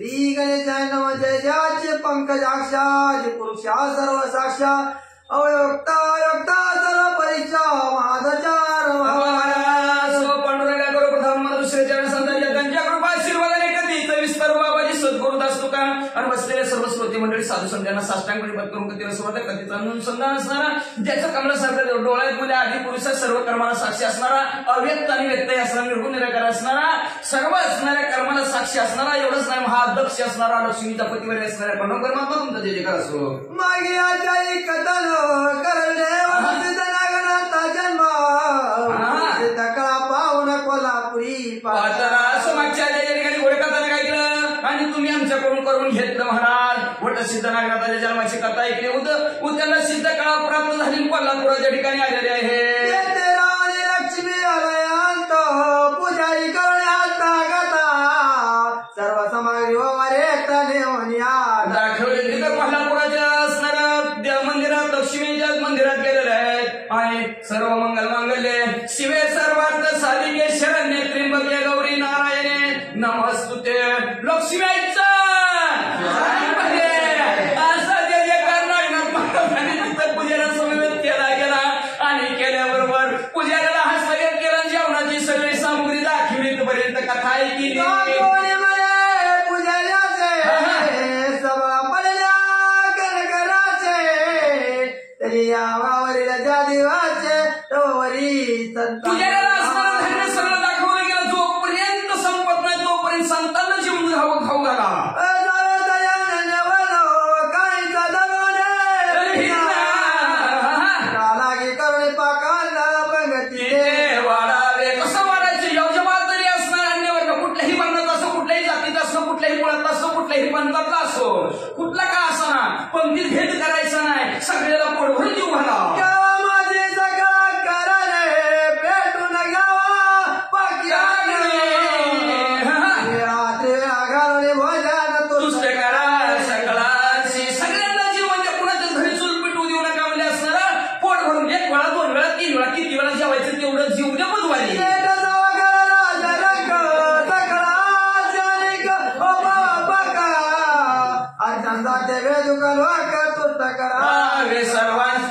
श्री गणेशाय नमः। जय जयाचे पंकजाक्षा जे पुरुषा सर्व साक्षा अवयोक्ता योक्ता सर्व परीक्षा महादाचार पांडुरंगा करो प्रथम दुसरे चरण संतांच्या त्यांच्या कृपा आशीर्वादाने कधीच विस्तार बाबाजी सद्गुरुदास तुका आणि बसलेल्या सर्व श्रोते मंडळी साधू संतांना साष्टांग परिपद करून कधीला सुरुवात कधीचा अनुसंधान असणारा ज्याच्या कमलासारख्या डोळ्यात मध्ये आधी पुरुषा सर्व कर्माला साक्षी असणारा अव्यक्त आणि व्यत्यय असणारा निर्गुण निराकार असणारा सर्व असणाऱ्या कर्माला साक्षी असणारा एवढंच नाही महादक्ष असणारा लक्ष्मीचा पतीवर असणाऱ्या पंढर परमात्मा तुमचा जय जयकार असो। मागे आचारी कथन करदेव नागनाथा जन्म पाहुण कोल्हापुरी मागच्या ठिकाणी घोडे कथाने काय केलं आणि तुम्ही आमच्याकडून करून घेतलं महाराज। वट सिद्ध नागनाथाच्या जन्माची कथा ऐकली उद्याला सिद्ध काळ प्राप्त झाली कोल्हापुराच्या ठिकाणी आलेले आहे। लक्ष्मी आलयांत पुजारी करण्यात गाता सर्व समाज दाखवले तिथं कोल्हापुराच्या असणाऱ्या मंदिरात लक्ष्मीच्या मंदिरात गेलेले आहेत आणि सर्व मंगल मांगल्ये शिवे सर्वार्थ साधिके शरण्ये त्र्यंबके गौरी नारायणे नमस्तुते लक्ष्मी आईचा असा जय जयकार नागनाथ महाराजांनी तिथं पूजेला समवेत केला गेला आणि केल्याबरोबर पूजाऱ्याला हस्तगत केला जेवणाची सगळी सामुग्री दाखवली पर्यंत कथा ऐकली पूजाऱ्याला असणारं धान्य सगळं दाखवलं गेलं जोपर्यंत संपत नाही तोपर्यंत संतांना जेवण खाऊ घाला कसं वाढायचं योग्य बाजरी असणार अन्यवर्ग कुठल्याही वर्णात असो कुठल्याही जातीत असो कुठल्याही मुळात असो कुठल्याही पंथातला असो कुठला का असना पंक्तीत भेद करायचा नाही सगळ्याला पोटभरून जीव घाला किती वेळा जेवायचं तेवढं जीव द्या बदवायला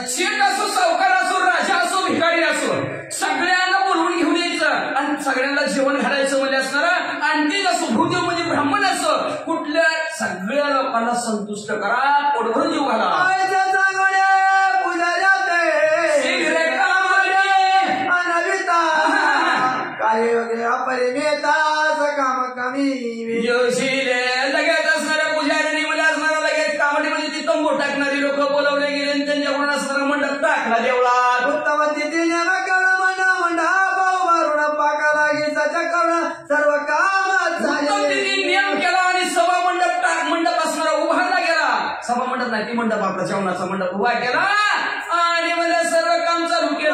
शेठ असो सावकार असो राजा असो भिकारी असो सगळ्यांना बोलवून घेऊन यायचं आणि सगळ्यांना जेवण घालायचं म्हणजे असणारं आणखी असो भूदेव म्हणजे ब्राह्मण असो कुठल्या सगळ्या लोकांना संतुष्ट करा पोटभरून जीव घाला काम कमी लगेच असणाऱ्या पुजाऱ्यांनी मला असणारा लगेच कामडी म्हणजे ती तंबू टाकणारी लोक बोलवले गेले आणि त्यांच्याकडून असणारा मंडप टाकला देवळात उत्तम तिथीने मंडा भाऊ मारून पाकाला गीताच्या कवळ सर्व काम नियम केला आणि सभा मंडप असणारा उभारला गेला सभा मंडप नाही ती मंडप आपला जेवणाचा मंडप उभा केला आणि म्हणजे सर्व काम चालू केलं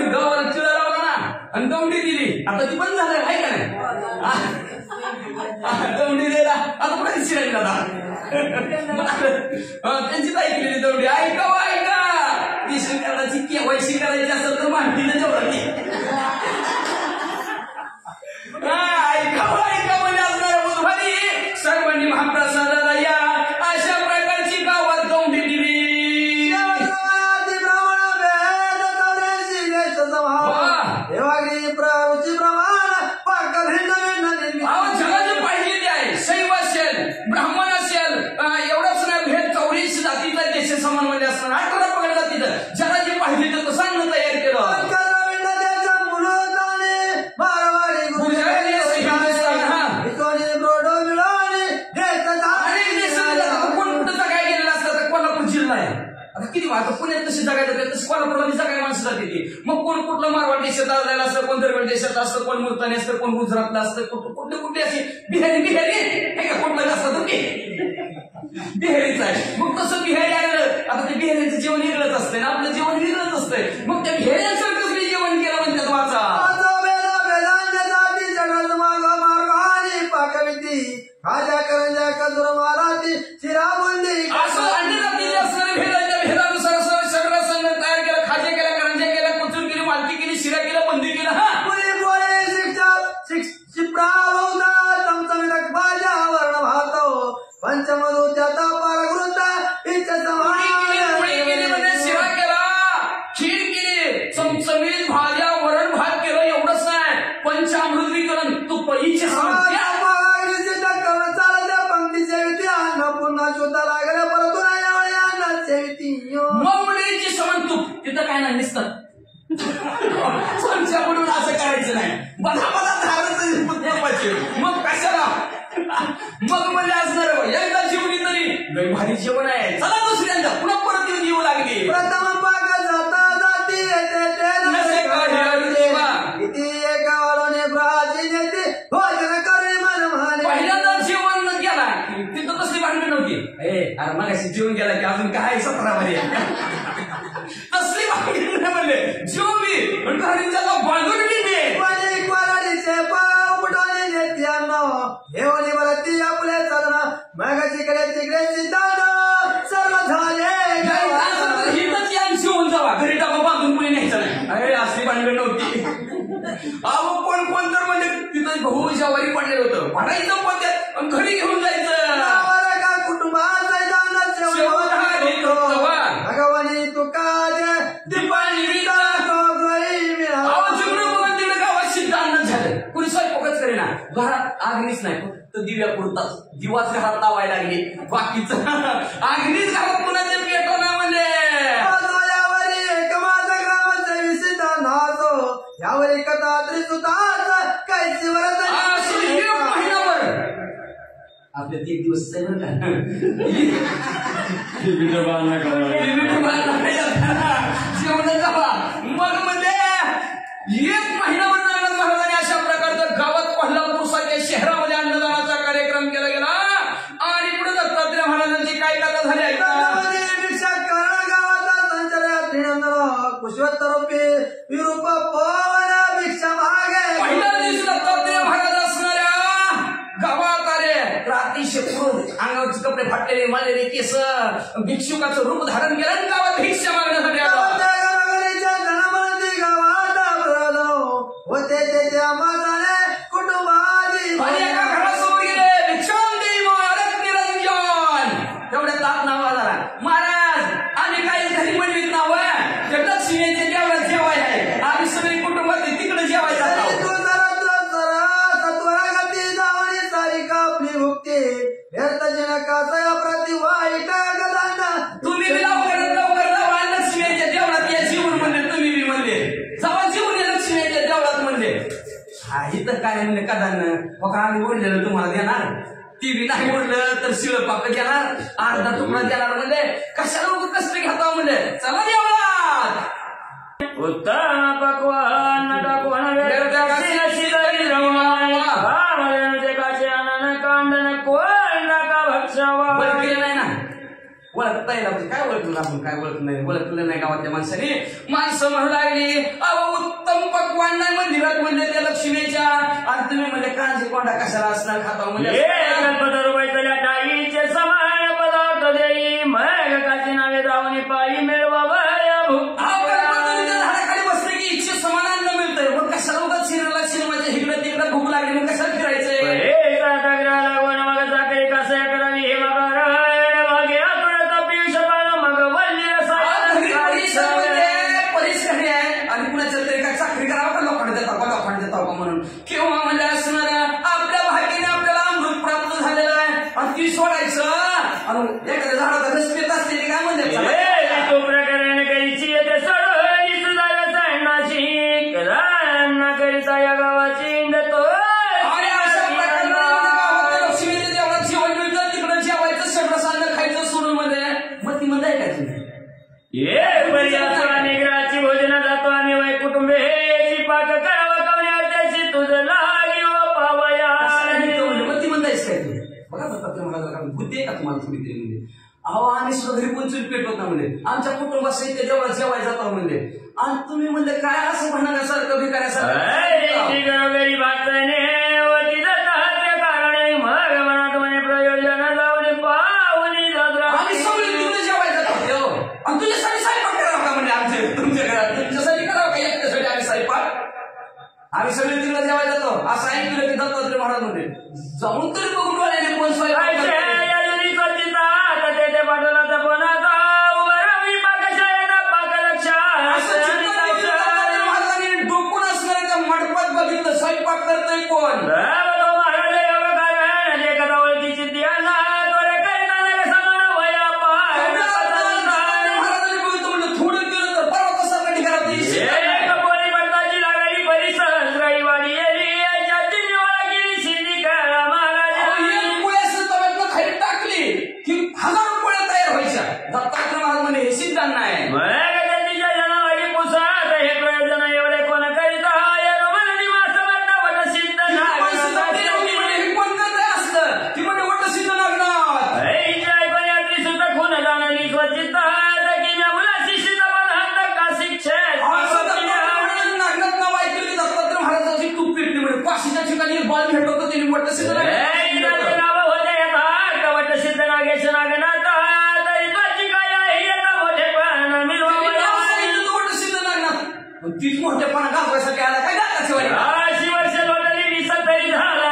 गावाला चिडा लावला ना आणि दमडी दिली आता ती बंद झालं आहे का नाही दमडी द्यायला आता कुठे शिरायला त्यांची ऐकलेली दमडी ऐका ती शंकराची केवायसी करायची असेल तर माहिती जेवढी ऐका म्हणजे असणाऱ्या बुधवारी सर्वांनी महाप्रसादाला या अशा प्रकारची गावात दमडी दिली जगाची पाहिलेली आहे शैव असेल ब्राह्मण असेल एवढंच नाही भेद 84 जातीचा देश समान मध्ये असणार 18 पकडतात तिथं जगाची पाहिली तर कसं अन्न तयार केलं कोण कुठं काय गेलेलं असतं तर कोल्हापूर आहे. आता किती आता पुण्यात कशी जगायला जाते तशी कोल्हापूरला जगायला माणसं जाते ती. मग कोण कुठलं मारवाड देशात आलेलं असतं, कोण दरबड देशात असतं, कोण मुलतानी असतं, कोण गुजरातला असतं, कुठले कुठले असे बिहारी हे का कुठलं असतं तर बिहारीच आहे. मग तसं बिहारी आलं आता ते बिहारीचं जेवण वेगळंच असतंय ना आपलं जेवण वेगळंच असतंय. मग त्या बिहाऱ्यांचं कसं जेवण केलं म्हणतात वाचा भाज्या करंजा कदूर माराती चिराबुंदी असं अंडी जातीच्या असणाऱ्या भेदाच्या भेदानुसार सगळं संघ तयार केलं. खाजे केल्या, करंजा केल्या, कुचूर केली, मालकी केली, शिरा केला, बंदी केलं. हा पुरी पोळे शिप्रा बहुता चमचमीत भाज्या वर्ण भातो पंचमधू त्याचा पारगृत इच्छा म्हणजे शिरा केला, खीर केली, चमचमीत भाज्या वरण भात केलं. एवढंच नाही पंचामृत विकरण तू पैची मौलीची समान तूप तिथं काय नाही दिसतं. म्हणून असं करायचं नाही. बधा धारायचं मग कशाला मग म्हणजे असणार एकदा जेवणी तरी लय भारी जेवण आहे चला दुसऱ्यांदा पुन्हा परत येऊन येऊ लागली. प्रथम पाक जाता जाती भोजन करी मन म्हणे पहिल्यांदा जेवण गेला तिथं कसली भांडण नव्हती. अरे मग अशी जेवण गेला की अजून काय 17 मध्ये तसली भांडण म्हणले जेवली बांधून हेवली मला ती आपले सदना मग तिकडे तिकडे सिद्धांत सर्व झाले शिवून जावा घरी टाका बांधून कुणी न्यायचं नाही. अरे असली भांडण नव्हती. अहो कोण कोण तर म्हणजे तिथं भाऊ जवारी पडलेलं होतं पडायचं पद्यात आणि घरी घेऊन जायचं कुटुंबात भगवानी तू काज दीपाली गावात सिद्धांत झालं कुणी स्वयंपाकच करेना. घरात आगनीच नाही फक्त दिव्या पुरतात. दिवाच घरात लावायला लागली बाकीचं आगनीच घरात कुणाचे पेटवणार म्हणजे यावर एकता त्रिसुताच कायची महिनाभर आपल्या 1 दिवस जेवण जावा मग म्हणजे 1 महिनाभर नारायण महाराजांनी अशा प्रकारचं गावात कोल्हापूरसारख्या शहरामध्ये अन्नदानाचा कार्यक्रम केला गेला. आणि पुढे दत्तात्रय महाराजांची काय कथा झाली कुशवत्तरूपी विरूप पवन भिक्षा मागे पहिल्या दिवशी दत्तात्रय महाराज असणाऱ्या गावात आले. अतिशय क्रोध अंगावरचे कपडे फाटलेले मळलेले केस भिक्षुकाचं रूप धारण केलं आणि गावात भिक्षा मागण्यासाठी आला. होते त्याच्या मागाने कुटुंबाची एका घरासमोर गेले भिक्षाम देई महाराज निरंजन तेवढ्या ताप नावा झाला. महाराज आम्ही काही घरी बनवीत नाव दक्षिणेचे देवळात जेवाय आहे आम्ही सगळी कुटुंबात तिकडे जेवायचा सत्वरागती जावणी सारी कापली भुक्ती व्यर्थजनकाचा प्रति वाईट गदांना तुम्ही लवकर जावा लक्ष्मीच्या देवळात या जीवन म्हणले तुम्ही म्हणले जावा जीवन या लक्ष्मीच्या देवळात म्हणले. हा इथं काय म्हणले कदान बघा आम्ही ओढलेलं तुम्हाला देणार ती बी नाही ओढलं तर शिळ पाक देणार अर्धा तुकडा देणार म्हणजे कशाला लोक कष्ट घेता म्हणजे चला देवळात उत्तम पक्वान टाकवान कांडन कोण का भक्षावा ओळखलं नाही ना ओळखता येईल आपण काय ओळखलं आपण काय ओळखलं नाही ओळखलं नाही गावातल्या माणसाने माणसं म्हणू लागली अहो उत्तम पक्वान नाही मंदिरात म्हणले त्या लक्ष्मीच्या आणि तुम्ही म्हणजे कांजी कोंडा कशाला असणार खाता म्हणजे रुपये टाईचे समान पदार्थ देई मग काची नावे जाऊन पायी मिळवावं झाडाखाली बसले की इच्छे समान अन्न मिळतंय मग कशाला उगाच शिरला सिनेमाच्या हिकडं तिकडं भूक लागली मग कशाला फिरायचंय लागवण मग चाकरी कसं करावी हे परिश्रमी आहे आणि कुणाच्या तरी काय चाकरी करावं का लोकांना देताव का म्हणून किंवा म्हणजे असणार आपल्या भाग्याने आपल्याला अमृत प्राप्त झालेलं आहे आणि ती सोडायचं आणि एखाद्या झाडाचा रस पित असलेली काय म्हणतात तो प्रकरण करीची येते सोडून करिता या गावाची इंडतो आणि अशा प्रकारे लक्ष्मीच्या देवळात जेवण मिळतं तिकडं जेवायचं सगळं सांग खायचं सोडून मध्ये मग ती म्हणताय काय तुम्ही? ये बरी असो निग्रहाची भोजना जातो आम्ही वै कुटुंबे याची पाक करावा कवण्या त्याची तुझं लागी व पावया. मग ती म्हणतायस काय तुम्ही? बघा दत्तात्रय महाराज बुद्धी आहे का तुम्हाला थोडी तरी म्हणजे? अहो आम्ही सुद्धा घरी पण चूल पेटवत ना म्हणजे, आमच्या कुटुंबासहित जेवढा जेवायला जातो म्हणजे, आणि तुम्ही म्हणले काय असं म्हणण्यासारखं भिकाऱ्यासारखं घरोघरी भातने वती दत्ताचे कारण मग मनात म्हणे प्रयोजन जाऊन पाहुणी जात्रा. आम्ही सगळे तिकडे जेवायला जातो आणि तुझ्यासाठी स्वयंपाक करावं का म्हणजे आमच्या तुमच्या घरात? तुमच्यासाठी करावं का एकट्यासाठी आम्ही स्वयंपाक? आम्ही सगळे तिकडे जेवायला जातो असं ऐकलं की दत्तात्रय महाराज म्हणजे जाऊन तरी बघून आलेले कोण स्वयंपाक स्वयंपाक करतोय कोण? थोडं केलं तर परवा कसं कधी खाली टाकली की 1000 पोळ्या तयार व्हायच्या. दत्तात्रय महाराज म्हणे हे सिद्धांत नाही. काशीच्या ठिकाणी बॉल भेटवतो त्यांनी वट सिद्ध तीच मोठेपणा घालवायसाठी आला काय दाखवायची वर्ष लोटली तरी झाला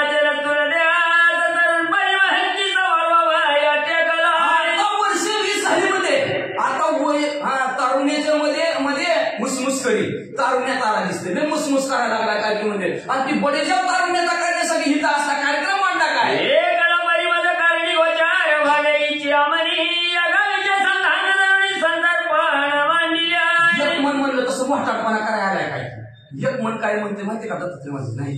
वर्ष 20 झाली मध्ये आता वय तारुण्याच्या मध्ये मुसमुस करी तारुण्यात आला दिसते नाही मुसमुस करायला लागला काय की म्हणजे, आणि ती बडेच्या तारुण्याचा करण्यासाठी हिता असला कार्यक्रम मांडला काय मन म्हणलं तसं मोठापणा करायला आलाय काय? एक मन काय म्हणते माहिती का दत्तात्रय महाराज? नाही,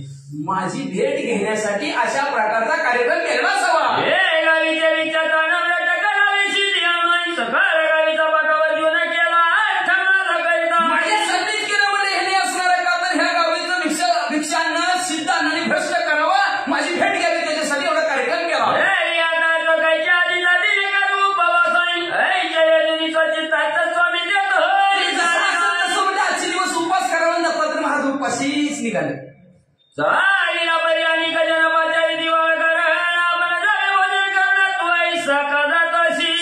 माझी भेट घेण्यासाठी अशा प्रकारचा कार्यक्रम केला असावा. माझ्यासाठीच केलं म्हणजे हे असणार का? तर ह्या गावीचं भिक्षांना सिद्धांना आणि भ्रष्ट करावं, माझी भेट घ्यावी त्याच्यासाठी एवढा कार्यक्रम केला. उपाशीच निघाले.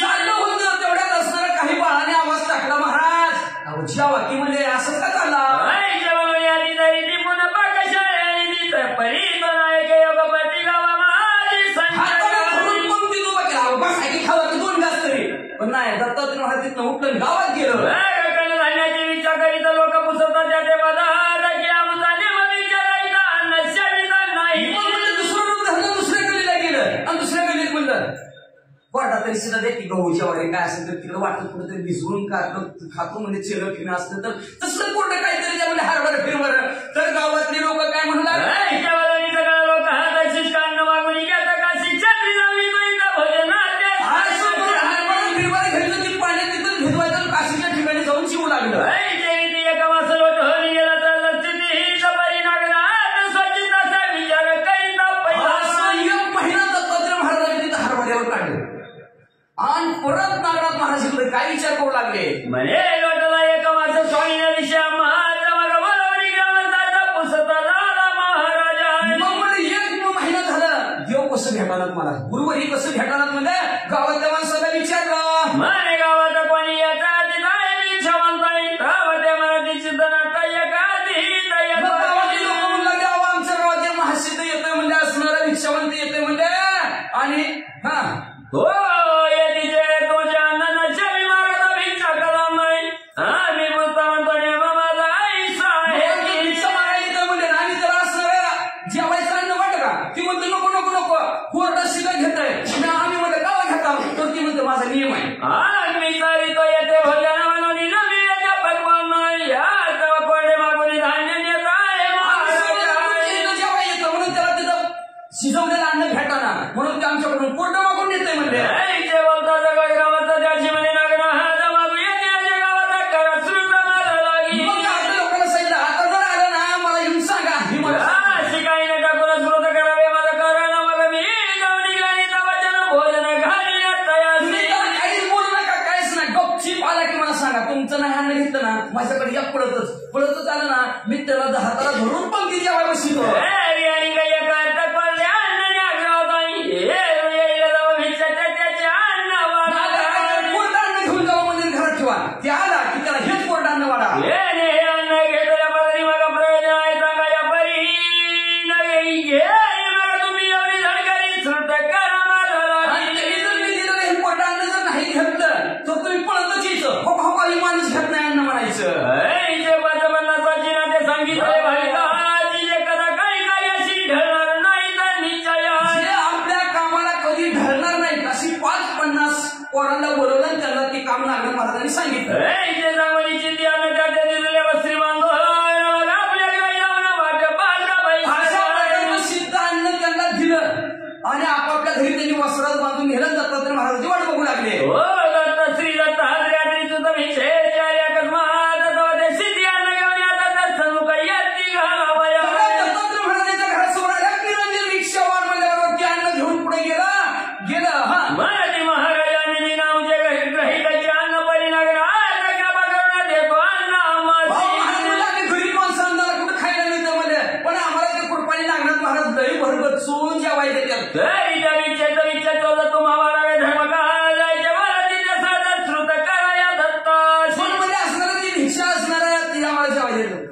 चाललं होतं तेवढ्यात असणारा काही बाळाने आवाज टाकला. महाराज जेवा की म्हणजे असं का झाला? खावा की 2 घास तरी पण नाही. दत्तात्रय महाराज तिथनं उठलं गावात गेलं. धान्याची विचार करीत लोक पुसवतात त्याचे दुसऱ्या गलीला गेलं आणि दुसऱ्या गलीत म्हणलं वाटा तरी सुद्धा दे की गहू ज्वारी काय असेल तर तिकडे वाटत कुठेतरी भिजवून खातो म्हणजे चिरं फिरणं असलं तर तसं कुठं काहीतरी त्यामध्ये हरभर फिरवर. तर गावातले लोक काय म्हणू लागले घेतलं ती पाण्यात तिथं भिजवायचं काशीच्या ठिकाणी जाऊन शिवू लागलं. आणि परत नागनाथ महाराजांकडे काय विचार करू लागले म्हणे लोटाला एका माझं स्वामीच्या विषया महाराजा. मग म्हणे 1 महिना झाला देव कसं भेटानात मला, गुरुवरी कसं भेटानात म्हणजे गावातल्या माणसाला विचारलं. म्हणे गावात कोणी येतात आमच्या गावात महासिद्ध येतोय म्हणजे असणारा भिक्षावंत येतोय म्हणजे. आणि हा हो तुझ्या अन्नाच्या विमानाचा भिक्षा करा नाही आम्ही भिक्षा मागायचं म्हणजे आणि त्याला असणारा जेवायचं अन्न वाटत का? ती म्हणते नको नको नको कोरडा शिगा घेत आहे. आम्ही सांगा, तुमचं नाही अन्न घेतलं ना माझ्याकडे या पळतच आलं ना, मी त्याला हाताला धरून पंक्ती जेवाय बसतो. घेऊन जावं म्हणजे घरात ठेवा. ते आला की त्याला हेच कोरडा अन्न वाढा. माणूस घेत नाही अन्न म्हणायचं. आपल्या कामाला कधी ढळणार नाही अशी 5-50 पोरांना बोलवलं त्यांना ते काम नागनाथ महाराजांनी सांगितलं. सिद्ध अन्न त्यांना दिलं आणि आपापल्या घरी त्यांनी वस्त्रात बांधून नेलं. दत्तात्रय महाराजांची वाट बघू लागले.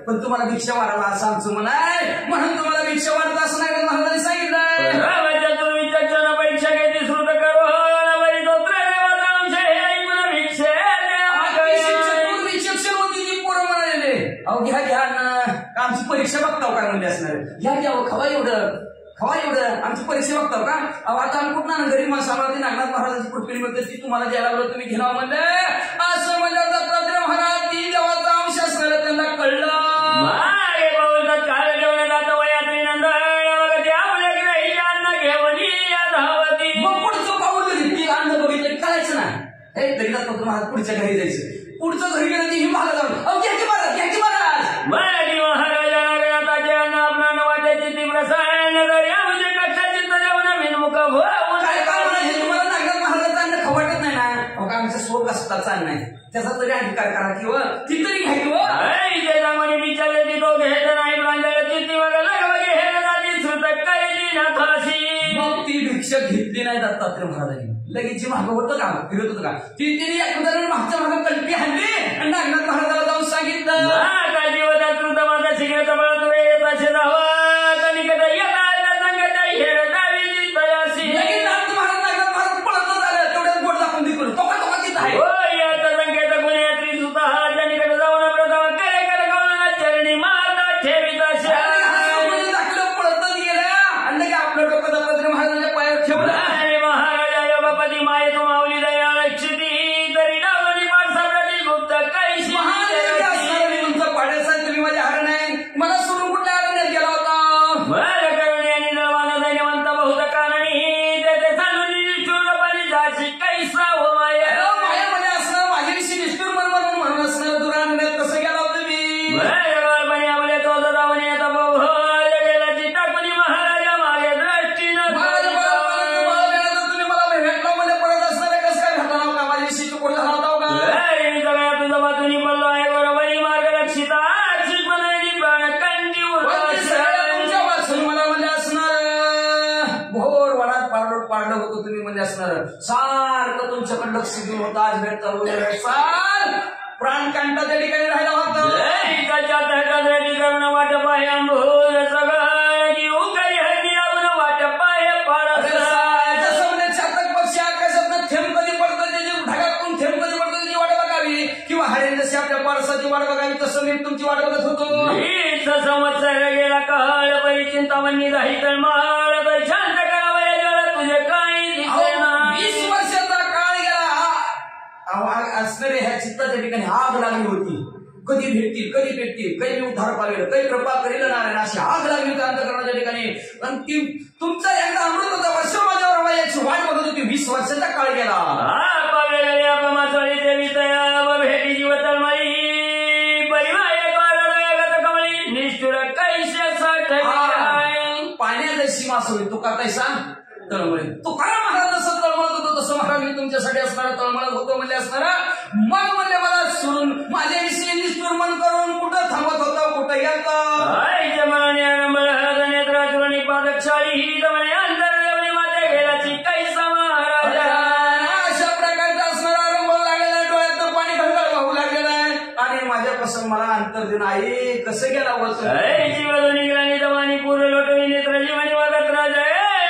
पण तुम्हाला भिक्षा वाढवा असं आमचं म्हणा आहे, म्हणून तुम्हाला भिक्षा वाढत असं नाही महाराजांनी सांगितलं. परीक्षा घेते श्रुत करो विचक्षण होती ती पोरं म्हणाले, अहो घ्या आमची परीक्षा बघताव काय म्हणले असणार. घ्या खवा एवढं आमची परीक्षा बघताव का. अहो आता आम्ही कुठं गरीब माणसं आम्हाला ती नागनाथ महाराजांची पुटपिली मिळते ती तुम्हाला द्यायला लागलं, तुम्ही घेणार म्हणले असं म्हणजे दत्तात्रय महाराज ती देवाचा अंश असणार त्यांना कळलं. महाराज पुढच्या घरी जायचं. पुढचं घरी गेलं की ही महाराज जाऊन घ्यायची महाराज मराठी महाराजाचे अन्न आपला वाटायची तीव्र तुम्हाला नागनाथ महाराजांचं अन्न खवाटत नाही ना, आमचं स्व कष्टाचं अन्न आहे त्याचा तरी अधिकार करा किंवा ती तरी घ्यावी. विचारले ती तो घेत नाही मग ती भिक्षा घेतली नाही दत्तात्रय महाराजांनी. लगेच मागं होतं का फिरत होतं का ती त्यांनी मागच्या मागं कल्पी आणली आणि नागनाथ महाराजाला जाऊन सांगितलं माझा शिकण्याचा बळा तुम्ही महाराज पळतच आलं. तेवढ्याच गोड दाखवून ती करू तो का तिथं आहे पळतच गेला आणि लगे आपलं डोकं दत्तात्रय महाराजांच्या पायावर ठेवलं. पाडलं होतं तुम्ही म्हणजे असणार सारखं तुमच्याकडे लक्ष देऊन होतं. आज भेटता सार प्राणकांता त्या ठिकाणी राहायला होतं. वाटप आहे अंबोल सगळं घेऊ काही हरणी आपण वाटप आहे छातक पक्षी आकाशात थेंब कधी पडतं त्याची ढगातून थेंब कधी पडतं त्याची वाट बघावी किंवा हरेन जशी आपल्या पारसाची वाट बघावी तसं मी तुमची वाट बघत होतो. संवत्सर गेला काळ बरी चिंतामणी राही तर माळ शांत करावया तुझे काही दिसे ना. 20 वर्षाचा काळ गेला असणारे ह्या चित्ताच्या ठिकाणी आग लागली होती. कधी भेटतील कधी मी उद्धार पावेल काही कृपा करेल नारायण अशी आग लागली होती अंतःकरणाच्या ठिकाणी. आणि तुमचा एकदा अमृत होता वर्ष माझ्यावर वयाची वाट बघत होती. 20 वर्षाचा काळ गेला. भेटी जीवतळमळी पाण्याचा सीमा सोयी तुका कैसा तळमळे. तुकाराम महाराज जसं तळमळत होतो तसं महाराज मी तुमच्यासाठी असणारा तळमळत होतो म्हणजे असणारा. मग म्हणजे मला सुरू तुझ्यापासून मला अंतर देऊन आई कसं गेला होत जीवन निगराणी दवानी पूर्व लोटवी नेत्र जीवनी वागत राजा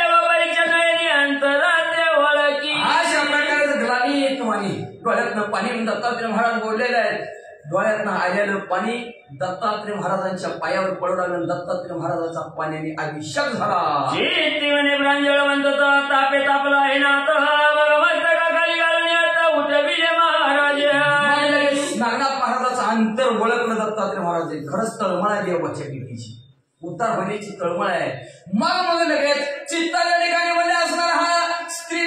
बाबाईच्या नयनी अंतरात वळकी अशा प्रकारे ग्लानी तुम्हाला डोळ्यातनं पाणी दत्तात्रय महाराज बोललेले आहेत. डोळ्यातनं आलेलं पाणी दत्तात्रय महाराजांच्या पायावर पडू लागलं. दत्तात्रय महाराजांचा पाण्याने अभिषेक झाला. जीवने प्रांजळ म्हणतो तापे तापला आहे ना मस्तकाखाली घालून आता उठविले महाराज. नागनाथ महाराजाचं अंतर ओळखलं दत्तात्रय महाराज. खरंच तळमळ आहे देवाच्या पिढीची, उतार होण्याची तळमळ आहे. मग लगेच चित्ताच्या ठिकाणी मध्ये असणार हा स्त्री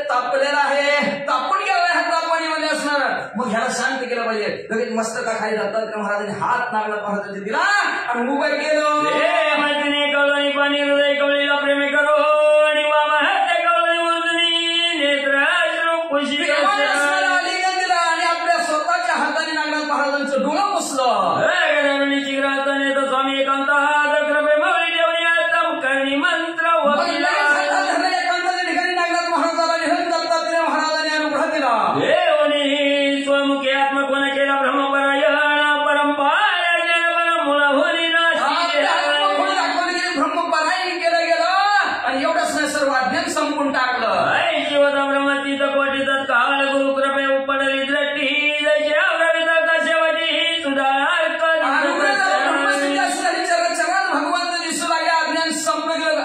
तापलेला आहे, तापून गेला हा तापाने मध्ये असणार. मग ह्याला शांत केलं पाहिजे. लगेच मस्तकाखाली दत्तात्रय महाराजांनी हात नागनाथ महाराजांनी दिला आणि उभं केलं. मैत्रिणी कवळणी पाणी हृदय कवळीला प्रेम करो आणि बाबा हात कवळणी मूर्ती नेत्र खुशी आलिंगन दिला आणि आपल्या स्वतःच्या हाताने नागनाथ महाराजांचं डोळं पुसलं. चिग्राताने तर स्वामी एकांत कृपे मौली देवणी आता करणी मंत्र वकिला एकांताच्या ठिकाणी नागनाथ महाराजाला निहन दत्तात्रय महाराजांनी अनुग्रह दिला. देवनी स्वमुखी आत्मकोण केला ब्रह्मपरायण परंपरा जन मुळा होली ब्रह्मपरायण केलं गेलं आणि एवढंच नाही सर्व अज्ञान संपून टाकलं. शिवता ब्रह्मतीत कोटी तत्काळ गुरु कृपे उपडली दृष्टी जैसे अवरविता शेवटी सुधार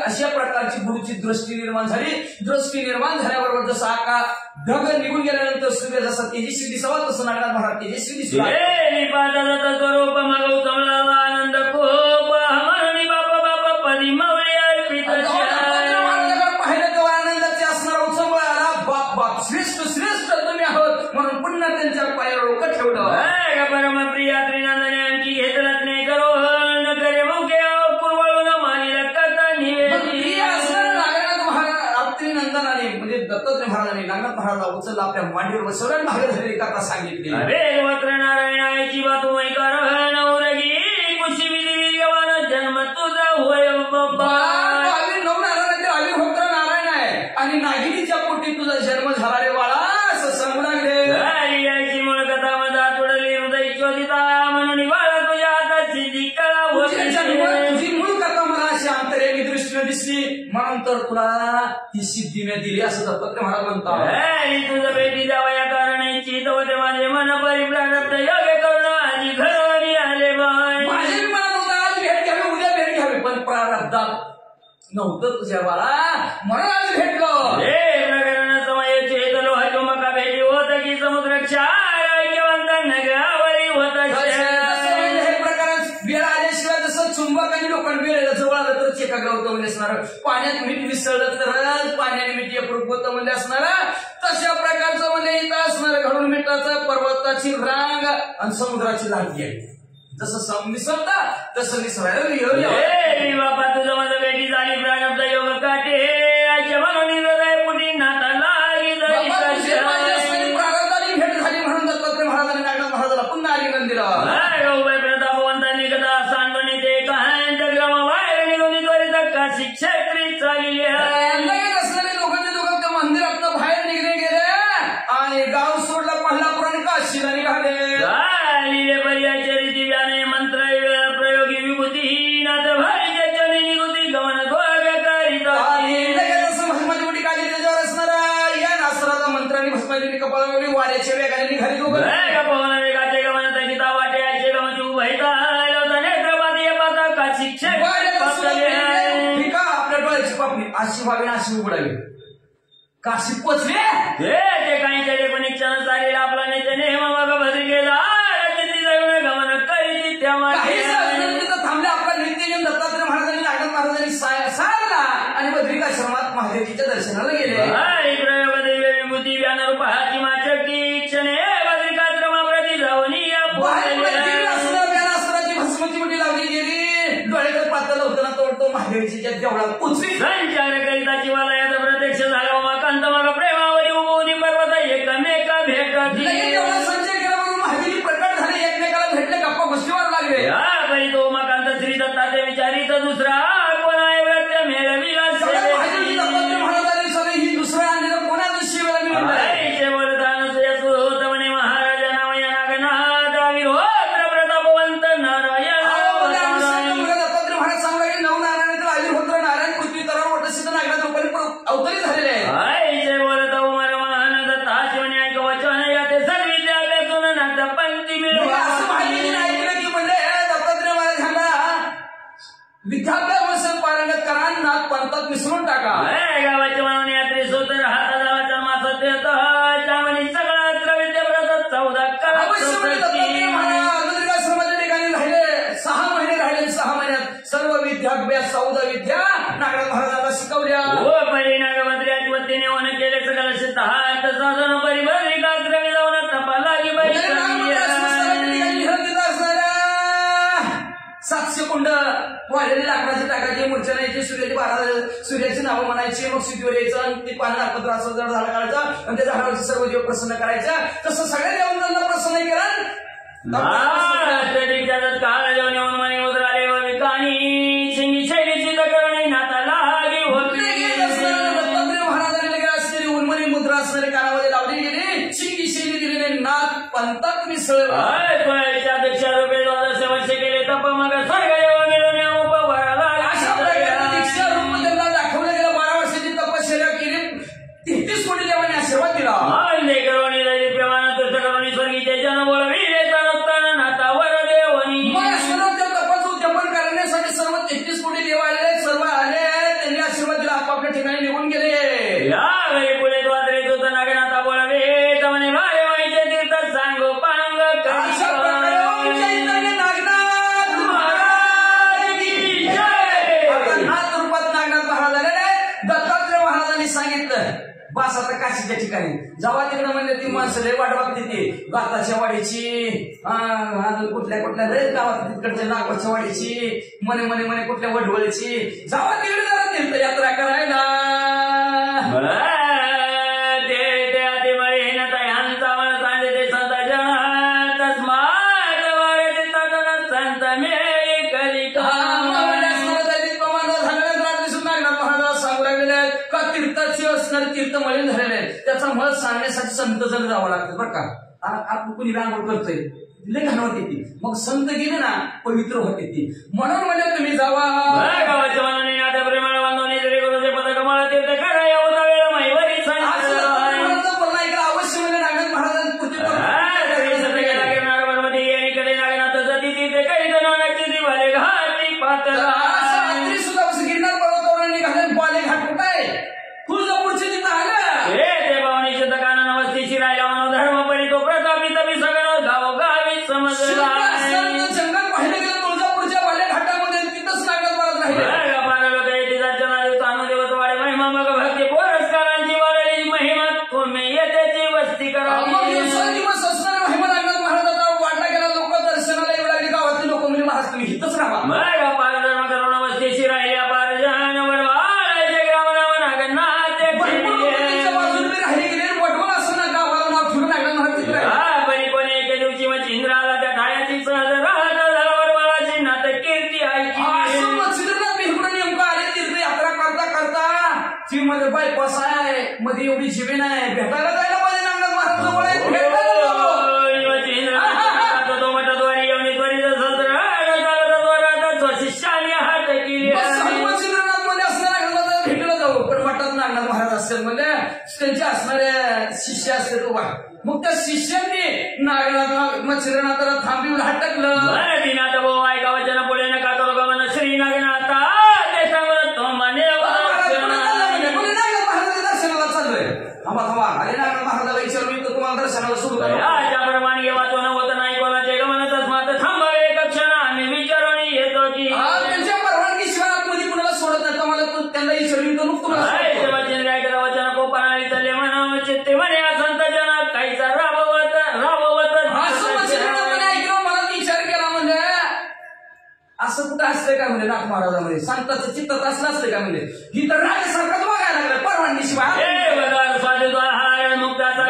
अशा प्रकारची गुरुची दृष्टी निर्माण झाली. दृष्टी निर्माण झाल्याबरोबर जसं आका ढग निघून गेल्यानंतर सूर्य जसा तेजस्वी दिसावा तसं नागनाथ महाराज तेजस्वी दिसला. स्वरूप मगौ कमळाला आनंद खूप म्हणून बाप बाप पदी मवळी अर्पित पाहिलं तेव्हा आनंदाचे असणारा उत्सव आला. बाप बाप श्रेष्ठ श्रेष्ठ तुम्ही आहोत म्हणून पुन्हा त्यांच्या पायावर डोकं ठेवलं. परमप्रिया त्रिनंदने आणखी घेतलंच नाही करो न करे मुखे कुरवळून मानिला कथा निवेदी नंदनाने म्हणजे दत्तात्रय महाराजांनी नागनाथ महाराजाला उचलला, आपल्या मांडीवर बसवलं, मागे झालेली कथा सांगितली. वेगवत्र नारायणाची बातू ऐकार नवरगी कुशी विधी यवान जन्म तुझा होय बाबा. अविभक्त नारायण आहे आणि नागिनीच्या पोटी तुझा जन्म झाला रे बाळा असं सांगू लागले. याची मूळ कथा मधा तुडली हृदय चोदिता म्हणून बाळा तुझ्या हाताची जी कळा तुझी मूळ कथा मला अशी अंतर्यामी दृष्टीने दिसली म्हणून तर तुला ती सिद्धी मी दिली असं दत्तात्रय महाराज म्हणतात. तुझं भेटी जावं या कारणाची तवते माझे मन परिप्राप्त योग्य करून आधी घरी आले बाय. माझे मन होतं आज भेट घ्यावी उद्या भेट घ्यावी पण प्रारब्धात नव्हतं तुझ्या बाळा म्हणून आज भेटलो. हे प्रकरण समयाचे हेतलो हजो मका भेटी होत की समुद्र क्षार किंवा नगावरी होत. हे प्रकार वेळ आल्याशिवाय जसं चुंबक आणि लोखंड वेळ जवळ आलं तर एकाग्र होतं म्हणजे असणार. पाण्यात मीठ मिसळलं तर पाण्याने मीठ एकरूप होतं म्हणजे असणार. तशा प्रकारचं म्हणजे इथं असणार घडून मिठाचं पर्वताची रांग आणि समुद्राची लांबी आहे. जसं मिसळता तसं मिसळायला बापा तुझं माझं भेटी झाली प्रारब्ध योग काटे म्हणून हृदय पुढी नाता लागली प्रारब्धाने भेट झाली म्हणून दत्तात्रय महाराजांनी नागनाथ महाराजाला पुन्हा आलिंगन दिलं. प्रतापवंतांनी कथा सांगून ते कांच्या ग्रामाबाहेर निघून त्वरित काशी क्षेत्री चालली असणारे लोकांचे लोक त्या मंदिरातनं बाहेर निघले गेले आणि गाव सोडला कोल्हापूर आणि काशीला निघाले. पर्यायच्या रीती व्याने मंत्र प्रयोगी विभूती नाथ भाईच्या चनी निगुती गमन भस्माची काळजी त्याच्यावर असणारा या नासराचा मंत्राने भस्माची कपाळावरी वाऱ्याच्या वेगाने निघाली दोघं. पवन वेगाचे गमन तगिता वाट्याचे गमन उभयता नेत्रपाती पाता काशी आपल्या डोळ्याची पापणी अशी व्हावी अशी उघडावी. काशी पोचले ते काही तरी पण क्षण चालेल आपला नेते नेहमी मग भद्री गेला गमन करीत थांबले. आपला नित्य दत्तात्रय महाराजांनी नागनाथ महाराजांनी सारला आणि बद्रिकाश्रमात महादेवीच्या दर्शनाला गेले. प्रयोग दिव्य विभूती व्यान रूपाची माचकी क्षणे बद्रिकाश्रमाप्रती जाऊन भस्माची मुठी लावली गेली. डोळ्याचं पातळ होताना तोडतो महादेवीच्या देवळात पोचली. संचार करिता शिवालयाचा प्रत्यक्ष झाला उमाकांत मग प्रेमावरी उभवून पर्वत एकमेका भेट संचय केला म्हणून महादेवी प्रकट झाले, एकमेकाला भेटले, गप्पा गोष्टीवर लागले. करी तो उमाकांत श्री दत्ताचे विचारित दुसरा कोण आहे व्रत मेळविला महाराजांनी सगळे ही दुसरं आणलेलं कोणाचं शिवाला मिळालं बोलताना होत म्हणे महाराजा नाव या नागनाथ विरोध वाळलेली लाकडाची टाकायची, मूर्छा न्यायची, सूर्याची नावं म्हणायची, मग सिद्धीवर यायचं आणि ते पाणी नागपत्र असं जर झाड काढायचं आणि त्या झाडावरचे सर्व देव प्रसन्न करायचं. तसं सगळ्या देवांना प्रसन्न केलं. काळ जेवण येऊन म्हणे उतराले व विकानी शिंगी शैलीची तकरणी नाता लागी होती. दत्तात्रय महाराजांनी लगेच असलेली उन्मनी मुद्रा असणारी कानामध्ये लावली गेली, शिंगी शैली दिलेले नाथ पंथात मिसळ. दीक्षा रुपये 1200 वर्ष केले तप मग स्वर्ग येऊन मिळून उपवाला. अशा प्रकारे दीक्षा रूप त्यांना दाखवलं गेलं. 12 वर्षाची तपश्चर्या केली, 33 कोटी देवांनी आशीर्वाद दिला. करोणी दैवी प्रेमानं तुष्ट करोणी स्वर्गीचे जन बोलविले तरताना नाता वर देवनी. तपास उद्यापन करण्यासाठी सर्व 33 कोटी देव आले, सर्व आले, त्यांनी आशीर्वाद दिला, आपापल्या ठिकाणी निघून गेले. यावेळी पुढे द्वारे दूत नागनाथा बोलावे तमने भारे माहिती तीर्थ सांगो पांग अशा प्रकारे चैतन्य नागनाथ महाराज की जय. आता नाथ रूपात नागनाथ महाराज आलेले. दत्तात्रय महाराजांनी सांगितलं बस आता काशीच्या ठिकाणी जेव्हा तिकडे म्हणले ती माणसं लय वाट बघते ती गाताच्या वाडीची, अजून कुठल्या कुठल्या लय गावात तिकडच्या नागवाच्या वाडीची, म्हणे कुठल्या वडवळची, जेव्हा तिकडे जरा तीर्थयात्रा करायला तीर्थ मळीन झालेले आहेत. त्याचा मळ सांगण्यासाठी संत जण जावं लागतं बरं का. आपण कुणी रांगोळ करतोय लय घाणवत येते, मग संत गेले ना पवित्र होते ती. म्हणून म्हणजे तुम्ही जावा गावाच्या मनाने आता प्रेमाला बांधवणे जरी गुरुचे पदक मला तीर्थ करा एवढा वेळ माहिती अवश्य म्हणजे नागनाथ महाराजांपुरते नागनाथ सती तिथे काही जणांची वाले घाटी पातळा सुद्धा गिरनार पर्वतावर निघाले. बाले घाट कुठं आहे? तुळजापूरचे तिथं आलं. ते पाहुणे शुद्ध काना वस्तीची राहिला म्हणून धर्म परी तो प्रतापित मी सगळं गावोगावी समजला. जंगल पाहिलं गेलं तुळजापूरच्या बाले घाटामध्ये, तिथंच नागनाथ महाराज राहिले. महिमा मग भक्ती पुरस्कारांची वाढली महिमा तुम्ही येत्याची वस्ती करा. दिवस असणारा महिमा नागनाथ महाराजाचा वाढला गेला. लोक दर्शनाला येऊ लागली, गावातली लोक म्हणजे महाराज तुम्ही इथंच राहा. मग पारधर्म करुण वस्तीशी राहिल्या पारजन वडवाळाचे ग्राम नाव नागनाथ बाजूने राहिले गेले. वडवळ असं ना गावाला नाव ठेवून नागनाथ महाराज बरी कोणी एके दिवशी मग इंद्राला त्या ठायाची सहज राहत वडवाळाची नात कीर्ती ऐकली. नेमकं आले तीर्थयात्रा करता करता ती मध्ये बायपास आहे, मध्ये एवढी जीवन आहे, भेटायला जायला पाहिजे नागनाथ महाराज जवळ भेटायला मठद्वारी येऊन त्वरित शिष्याने हात केली. मध्ये असणाऱ्या भेटला जाऊ, पण मठात नागनाथ महाराज असतात म्हणजे त्यांचे असणारे शिष्य असतात उभा. मग त्या शिष्यांनी नागनाथ मच्छिंद्रनाथाला थांबवून हात टाकलं. दिनाथ भाऊ ऐका वचन पुढे नका तो गमन श्री नागनाथा ते सांगत तो माने दर्शनाला चाललोय. थांबा अरे नागनाथ महाराजाला विचारून मी तुम्हाला दर्शनाला सुरू करा. याच्याप्रमाणे वाचून होत नाही कोणाचे गमनच मात्र थांबावे एक क्षण आम्ही विचारून येतो की त्यांच्या परवानगीशिवाय आतमध्ये कुणाला सोडत नाही. तुम्हाला त्यांना विचारून वचन कोपराळी चालले म्हणा चित्ते म्हणे संत जन काहीचा राबवत ऐकलं. मला विचार केला म्हणजे असं कुठं असतंय का म्हणजे नाथ महाराजांमध्ये संतांचं चित्तात असलं असतंय का म्हणजे ही तर राज्यासारखंच बघायला लागलं परवानगीशिवाय. मुक्ताचा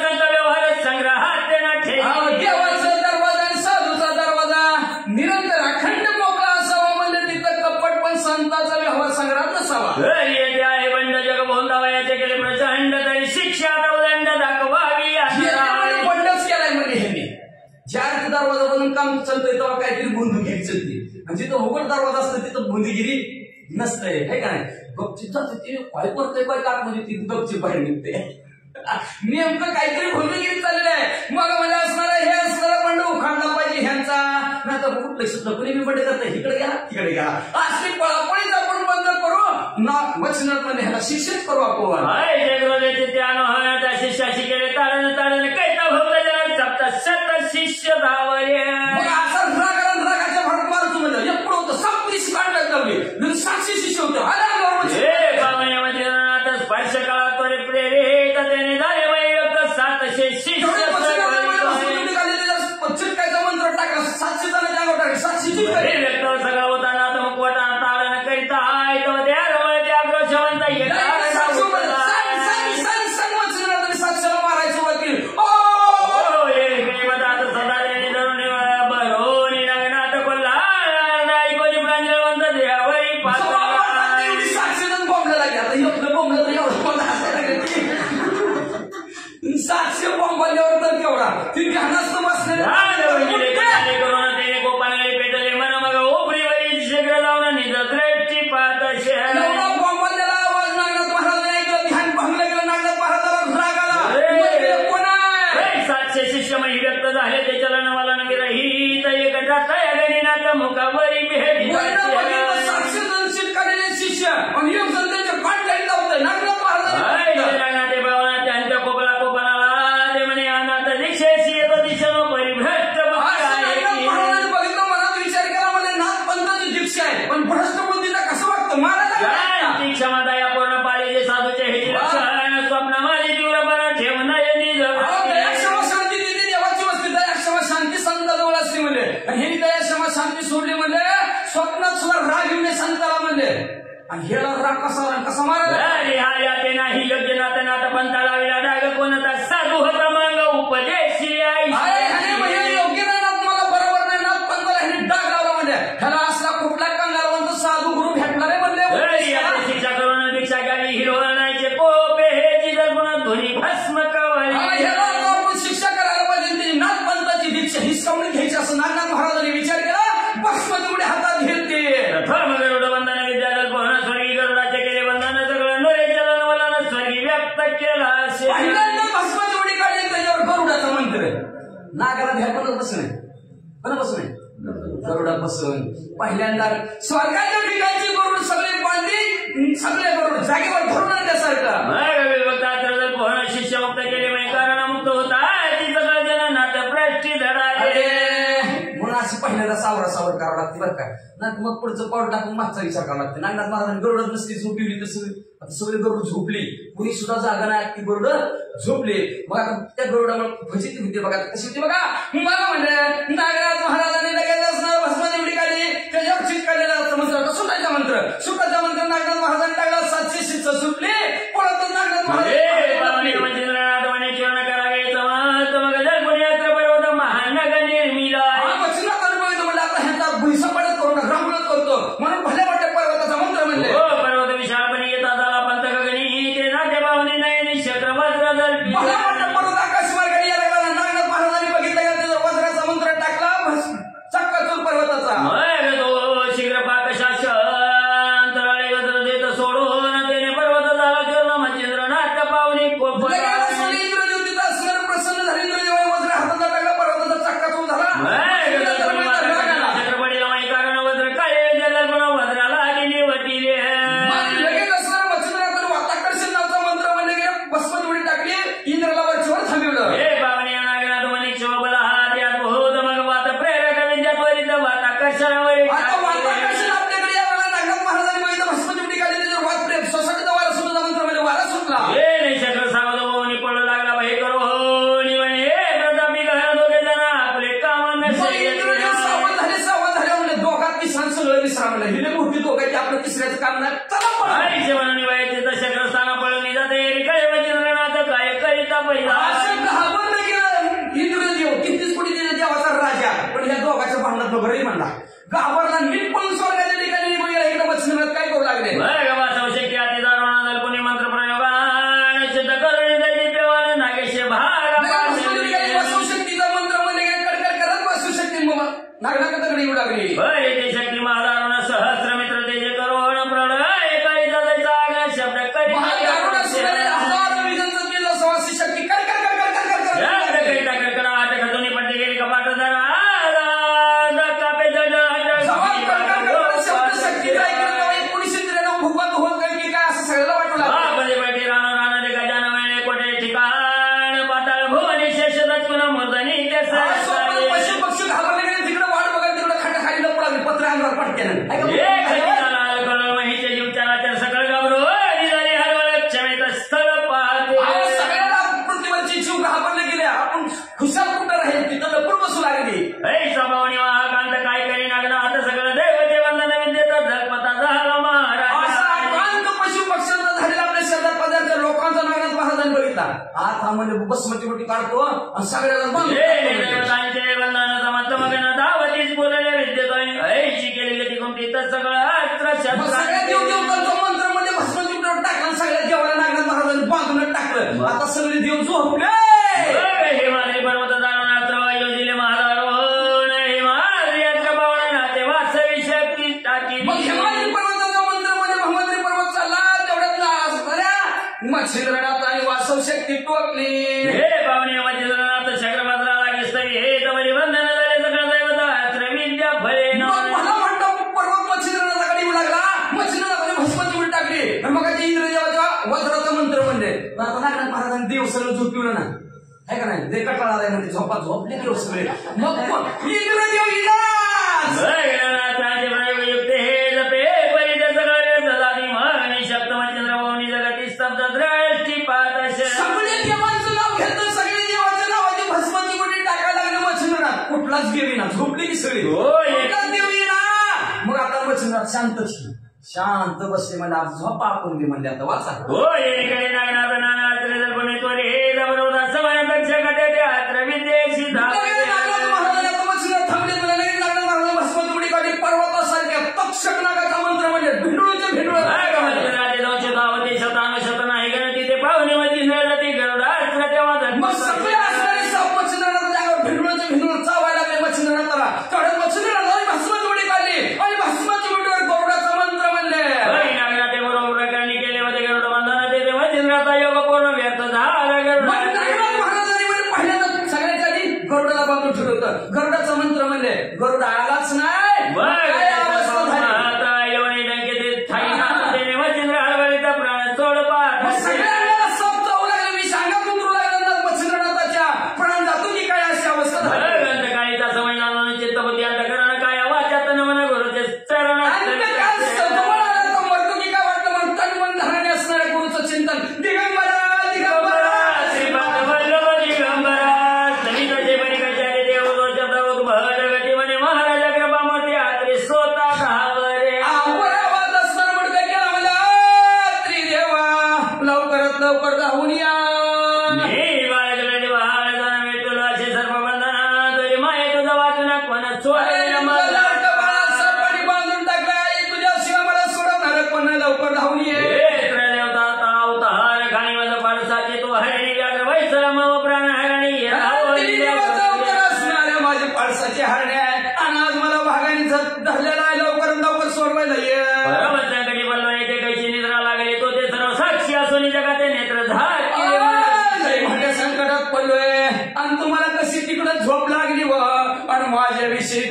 संत व्यवहार संग्रहात देवाचा दरवाजा आणि साधूचा दरवाजा निरंतर अखंड मोकळा असावा म्हणजे तिथं कपट पण संतांचा व्यवहार संग्रहात नसावा. आहे बंड जग बोंदावयाचे केले प्रचंड तरी शिक्षा दंड दाखवावी. बंडच केलाय म्हणजे ह्यांनी. ज्या दरवाजा बनून काम चालतंय तेव्हा काहीतरी बंदुगिरी चालते आणि जिथं उघड दरवाजा असतं तिथं बंदुगिरी नसतंय. हे का नाही गपचिप जाते ते काय करतोय काय का म्हणजे ती गपचिप बाहेर निघते. नेमकं काहीतरी बंदुगिरी चाललेलं आहे. मग म्हणजे असणार हे असणारा बंड उखाडला पाहिजे ह्यांचा, नाही तर कुठं लक्षात कोणी मी बंड करतोय इकडे घ्या तिकडे घ्या असली पळापळीच आपण बंद करू ना. वचनात म्हणजे ह्याला शिक्षित करू आपण. त्या शिष्याशी केले तारण कैता भक्त सप्त शत शिष्य धावले. रागाच्या भरत मारतो म्हणजे एक पुढं होतं 37 काढण्यात लावले 700 शिष्य होते. स्पर्श काळात प्रेरित त्याने झाले वैयक्त 700 शिष्य. चिटकायचा मंत्र टाका 700 जणांच्या अंगावर टाका 700 व्यक्त ती ध्यानास्त बसलेले करून त्याने कोपाने पेटले मन मग ओपरीवरील शीघ्र लावून निद्रेची पाहत बॉम्बाला आवाज नागनाथ महाराजांनी ऐकलं. ध्यान भंगलं गेलं. नागनाथ महाराजाला राग आला. कोण आहे? 700 शिष्य मही व्यक्त झाले ते चलन वलन विरहित एक जाता गणिनाथ मुखावरी भेट 700 जण शिटकालेले शिष्य आणि एक जण त्यांच्या पाठ लाईन लावतंय. नागनाथ महाराज ते भावना त्यांच्या कोपराला ते म्हणे अनाथ दीक्षेशी येतो दिशेनो परिभ्रष्ट महाराजांनी बघितलं. मनात विचार केला म्हणजे नाथ पंथाची दीक्षा आहे पण भ्रष्ट बुद्धीला कसं वाटतं महाराज क्षमा दया पूर्ण पाळीचे साधूचे हे लक्षण स्वप्न माझे तीव्र बरा ठेवून दयाक्षमा शांती दिली देवाची वस्ती. दयाक्षमा शांती संताजवळ असते म्हणजे आणि हे दयाक्षमा शांती सोडली म्हणजे स्वप्नात सुद्धा राग येऊन संताला म्हणजे आणि हेला राग कसा मारा ते नाही योग्य नात नात पंथा लाविला डाग कोणता साधू होता मांग उपदेशी आई योग्य नाही नाथ मला बरोबर नाही नाथ पंथाला ह्याने डाग लावला म्हणजे ह्याला असला कुठला कंगालवंत साधू गुरु भेटला रे म्हणले शिक्षा करून दीक्षा घ्यावी हिरवणाचे कोपे हे जिजल पुन्हा ध्वनी भस्म कवळी शिक्षा करायला पाहिजे त्यांनी नाथ पंथाची दीक्षा हिसकावून घ्यायची असं नागनाथ महाराजांनी विचार केला. भस्म तेवढे हातात घेतले. प्रथम गरुड वंदन विद्याधर पोहण स्वर्गी गरुडाचे केले वंदन सगळं नोरे चलन वलन स्वर्गी व्यक्त केला पहिल्यांदा भस्म तेवढी काढली त्याच्यावर गरुडाचा मंत्र. नागाला भ्या पण बसणे गरुडा बसून पहिल्यांदा स्वर्गाच्या ठिकाणची गरुड सगळे बांधली. सगळे गरुड जागेवर धरून आणल्यासारखं पोहण शिष्य मुक्त केले म्हणजे कारण मुक्त होता ती सगळं जण नातं प्रष्टी धराले म्हणून अशी पहिल्यांदा सावर करावं लागते बरं काय ना मग पुढचं पाऊल टाकून मागचा विचार करावा लागते. नागनाथ महाराजांनी गरुडच नसती झोपली तर सगळे गरुड झोपली. कुणी सुद्धा जागा नाही ती गरुड झोपली. मग आता त्या गरुडामुळे फजिती होते बघा कशी होती बघा. मला म्हणलं नागनाथ महाराजांनी लगेच असणार भस्म निवडी काढली त्याच्यावर चित काढलेला मंत्र सुटायचा मंत्र नागनाथ महाराजांनी टाकला. 700 शिष्य सुटले. पळत नागनाथ महाराज म्हणून भल्या मोठ्या पर्वताचा मंत्र म्हणले पर्वत विशाळपणे येता झाला पंथ गगनी ते नाट्य भावने नाही नक्षत्र वज्र भल्या मोठ्या पर्वत आकाश मार्गाने यायला लागला. नागनाथ महाराजांनी बघितलं का त्याचा वज्राचा मंत्र टाकला चक्काचूर पर्वताचा शीघ्र पाक शांतराळे गजर देत सोडून त्याने पर्वत झाला किरण मच्छिंद्र नाट्य पावनी इंद्रदेव तिथं असणार प्रसन्न झाले. इंद्रदेवाने वज्र हाताचा टाकला पर्वताचा चक्काचूर झाला. आपलं तिसऱ्याचं काम नाही जेवण निवायचे दशग्रस्ताना पळवली जाते काय करिता पहिला घाबरलं गेलं. इंद्रदेव कितीच कोणी देवाचा राजा पण ह्या दोघांच्या भांडणात घरी म्हणला घाबरला. नीट पण स्वर्गाच्या ठिकाणी इकडे मच्छिंद्रात काय करू लागले शक्य अति दारुणादल कोणी मंत्र प्रयोगान सिद्ध करून जायचे पेवान नागेश भाग शक्तीचा मंत्र मध्ये कडकड करत बसू शकते मग नागनाकडे येऊ लागली. ते शक्ती महादारुण सहस्र मित्र तेजे करोण प्रणय काही जागा शब्द करी शक्ती खजून पडते गेली कपाट जरा भूकंप होत की काय असं सगळं वाटू लागलं. राणा गजान वेळे कोठे ठिकाण पाताळ भुवनी शेष दक्षिण मोदनी पशु पक्षी घाबरले गेले तिकडे वाट बघा तिकडे खाटा खाली पडले पत्र अंगावर पटकेनं महिचे जीवचाराच्या सगळं घाबरू निघाली हरवळ क्षमेत स्थळ पाहते सगळ्याला पृथ्वीवरची जीव घाबरले गेले. आपण खुशाल कुठं राहील तिथं लपून बसू लागली. स्वभावनी महाकांत काय करी नागना आता सगळं देवते वंदन विद्येचा धगपता झाला महाराज पशु पक्ष्यांचा झालेला आपल्या शेतात पदार्थ लोकांचा नागनाथ महाराजांनी बघितला. आत हा म्हणजे बसमती मोठी काढतो आणि सगळ्याला देवतांचे वंदन समस्त मगन धावतीच बोलले विद्येत ऐशी केलेली ती तर सगळं सगळ्या देवदेवतांचं मंत्र म्हणजे भस्मती टाकलं. सगळ्या देवाला नागनाथ महाराजांनी बांधून टाकलं. आता सगळे देव झोपले. हे माने पर्वत सगळं झोपवलं ना आहे का नाही ते कटाळा आलाय म्हणजे झोपा झोपले देव सगळे मग इंद्र देव इलाज युक्त हे जपे परित सगळे ददानी म्हणे शब्द मचंद्र भवनी जगती स्तब्ध दृष्टीपात सगळे देवांचं नाव घेतलं सगळे देवाच्या नावाची भस्माची गुटी टाकायला लागले मच्छिंद्रनाथ कुठलाच देवी ना झोपली की सगळी कुठलाच देवी ना मग आता मच्छिंद्रनाथ शांत बसले म्हणजे आज झोपा आपण दे म्हणजे आता वाचा हो येकडे नागनाथ नाना जर कोणी तो रे जबरोदा समय दक्ष गटे ते अत्र विद्येशी पर्वतासारख्या तक्षक नागाचा मंत्र म्हणजे भिंडूळचे भिंडूळ राजे दोनशे गावते शतानुशत नाही गणती ते पाहुणे मध्ये निळती गरुडा तेव्हा मग सगळे असणारे साप मच्छिंद्रनाथ जागेवर भिंडूळचे भिंडूळ चावायला लागले मच्छिंद्रनाथाला तेवढ्यात मच्छिंद्रनाथ भस्माची उडी काढली आणि भस्माची उडीवर गरुडाचा मंत्र म्हणले नागनाथे बरोबर प्रकाराने केले होते गरुड बंधना ते मच्छिंद्रनाथा योग पूर्ण व्यर्थ झाला महाराजांनी म्हणजे पहिल्यांदा सगळ्याच्या आधी गरुडाला बांधून ठेवलं होतं गरुडाचा मंत्र म्हणले गरुड आलाच नाही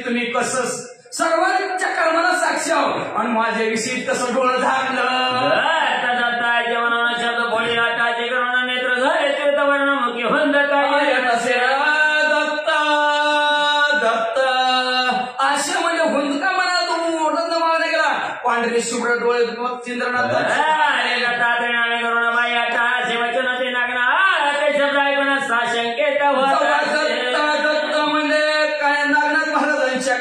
तुम्ही कसं सर्वांच्या कर्माला साक्ष आणि माझ्याविषयी कसं डोळं झाकलं जेवणाला शब्द भोळी आटाचे करून नेत्र झाले तीर्थवर्ण मुखी होंद काय दत्ता दत्ता असे म्हणजे हुंदका म्हणा तो मोठा मारला गेला पांढरी शुभ्र डोळे चंद्रनाथ नावे करून बाई आटा शिवचन ते नागना ते शब्द ऐकून साशंकेत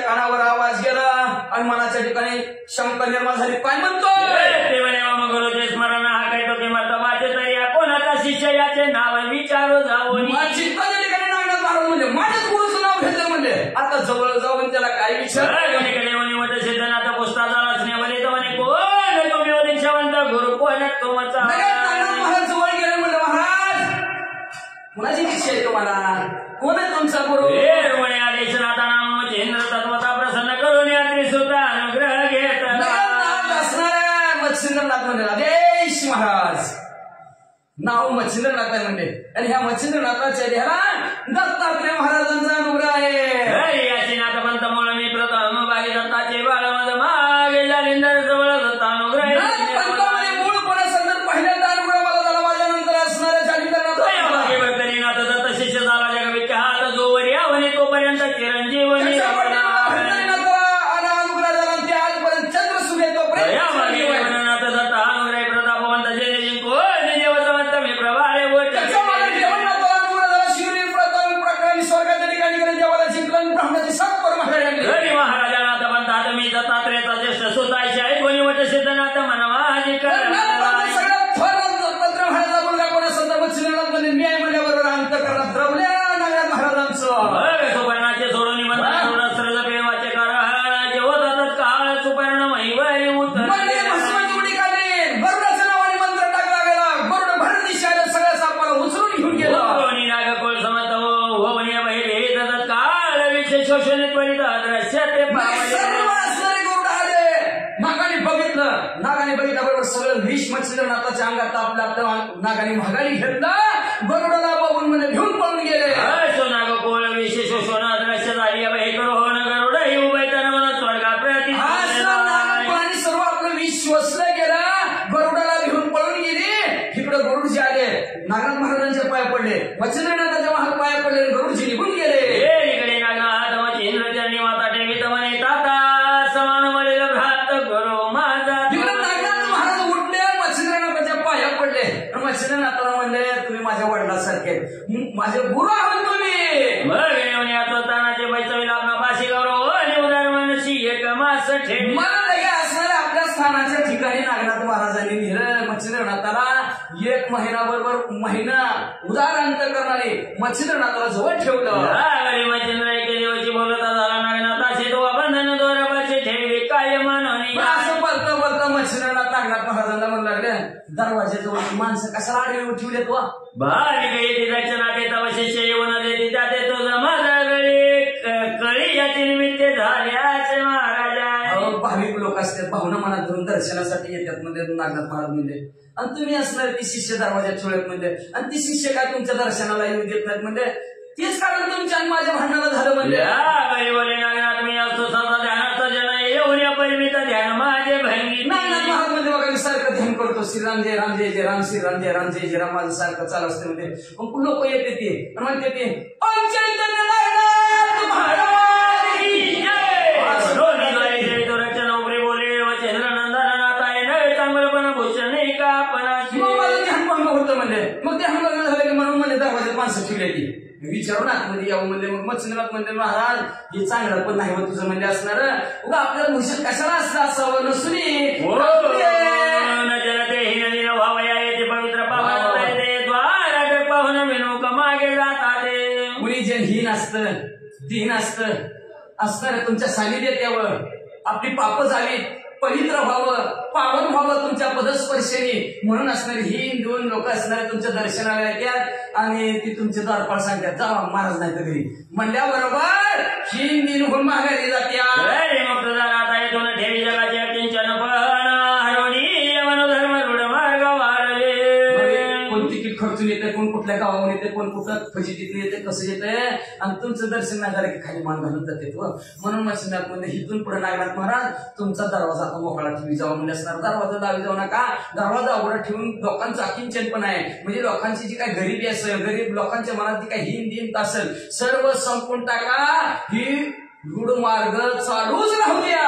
कानावर आवाज गेला आणि मनाच्या ठिकाणी शंका निर्माण झाली काय म्हणतो गुरुचे स्मरण हा काही तो मर्तबाचे तरी कोणाचा शिष्य याचे नाव विचारू जाऊन चित्ताच्या ठिकाणी नागनाथ महाराज म्हणजे माझ्याच गुरुचं नाव घेतलं म्हणजे आता जवळ जाऊन त्याला काय विचार म्हणे सिद्धनाथ पुस्ता झाला स्नेहवली तर म्हणे कोण तुम्ही दीक्षावंत गुरु कोण तुमचा महाराज जवळ गेले म्हणलं महाराज कुणाची दीक्षा आहे तुम्हाला कोण आहे तुमचा गुरु म्हणे आदेशनाथा नाम इंद्र तत्वता प्रसन्न करून यात्री सुद्धा अनुग्रह घेत मच्छिंद्रनाथ म्हणजे आदेश महाराज नाव मच्छिंद्रनाथ आहे म्हणजे आणि ह्या मच्छिंद्रनाथाच्या ह्याला दत्तात्रय महाराजांचा अनुग्रह आहे याची नाथपंत मुळे मी प्रथम बागी दत्ताचे बाळ मध मागे जालिंदर जवळ दत्ता अनुग्रह मूळ कोणासंदर पहिल्यांदा अनुग्रह मला झाला माझ्या नंतर असणाऱ्या जालिंदरनाथ भक्तरीनाथ दत्त शिष्य झाला जगविख्यात जोवर यावणे तोपर्यंत चिरंजीवनी सिद्धनाथ मनवाजी न्याय म्हणल्याबरोबर अंतकरणात द्रवल्या नागनाथ महाराजांचं सुपर्णाचे सोडून निबंध प्रेमाचे कारण जेव्हा तत्काळ सुपर्ण महिवारी उडी काढली गरुडाचं नावाने मंत्र टाकला गेला गरुड भर दिशाला सगळ्या सापाला उचलून घेऊन गेला नागकोळ समत होवणे बहिरे तत्काळ विशेष शोषण त्वरित दृश्य ते नागाने बघितल्याबरोबर सगळं विष मच्छिंद्रनाथाच्या अंगात तापलं आपल्या नागाने महागाने घेतला गरुडाला बघून म्हणजे घेऊन पळून गेले नागकोळ विशेष शोषण दृश्य झाली हे करून गरुड ही उभयताना मला स्वर्गा प्रति सर्व आपलं विष शोषलं गेलं गरुडाला घेऊन पळून गेले इकडे गरुड जे आले नागनाथ महाराजांच्या पाय महिना उदार अंत करणारे मच्छिंद्रनाथाला जवळ ठेवलं. मच्छिंद्र एके दिवशी बोलता झाला नागनाथाशी तो बंधन दोराबाची ठेवी काय म्हणून असं बोलता बोलता मच्छिंद्रनाथ नागनाथ महाराजांना म्हणू लागले, दरवाज्याजवळ माणसं कशाला आडवी ठेवलेत वा? भारी काही दक्षिणा देता वशिष्य येऊन देते त्याते तुझा माझा गळी कळी याची निमित्त झाल्याचे महाराजा. भाविक लोक असतात, भावना मनात धरून दर्शनासाठी येतात म्हणजे नागनाथ महाराज म्हणजे, आणि तुम्ही असणार ती शिष्य दरवाज्यात ठेवत म्हणजे, आणि ती शिष्य काय तुमच्या दर्शनाला येऊ देत नाहीत म्हणजे, तेच कारण तुमच्या आणि माझ्या भांडणाला झालं म्हणजे. बोले नागनाथ मी असतो सदा ध्यानाचा जन येऊन या परिमित ध्यान माझे भंगी. नागनाथ महाराज म्हणजे बघा मी सारखं ध्यान करतो, श्रीराम जय राम जय जय राम, श्रीराम जय राम जय जय राम, माझं सारखं चालू असते म्हणजे. मग लोक येते ते म्हणते ते चैतन्य नागनाथ महाराज मग ते हंगाम झालं की म्हणून म्हणजे दरवाज्यात माणसं ठेवली ती विचारून आतमध्ये यावं म्हणजे. मग मच्छिंद्रनाथ म्हणजे महाराज हे चांगलं पण नाही होत तुझं म्हणजे असणार, उगा आपल्याला भूषण कशाला असलं असावं नसून पवित्र पाहून विनोक मागे जातात. मुली जे हीन असतं दीन असणार तुमच्या सानिध्यात यावं, आपली पाप झाली पवित्र व्हावं, पावन व्हावं तुमच्या पदस्पर्शेने, म्हणून असणारे ही दोन लोक असणारे तुमच्या दर्शनाला येतात आणि ती तुमचे द्वारपाळ सांगतात जा महाराज नाही तर घरी म्हणल्याबरोबर ही निर्गुण माघारी जात्या. आता येथून ठेवी जगाच्या किंचन हरवणी मनोधर्म रूढ मार्ग वाढले. कोण तिकीट खर्चून येते, कोण कुठल्या गावावर येते, कोण कुठं फजितीतून येते, कसं येते, आणि तुमचं दर्शन नाही झालं की खाली मान घालून जाते. म्हणून मच्छिंद्रनाथ म्हणजे हिथून पुढे नागनाथ महाराज तुमचा दरवाजा आता मोकळा ठेवी जावा म्हणजे असणार, दरवाजा दावी जाऊ नका, दरवाजा उघडा ठेवून लोकांचं अकिंचन पण आहे म्हणजे लोकांची जी काही गरिबी असेल, गरीब लोकांच्या मनात जी काही हीन असेल सर्व संपून टाका, ही रूढ मार्ग चालूच राहू द्या.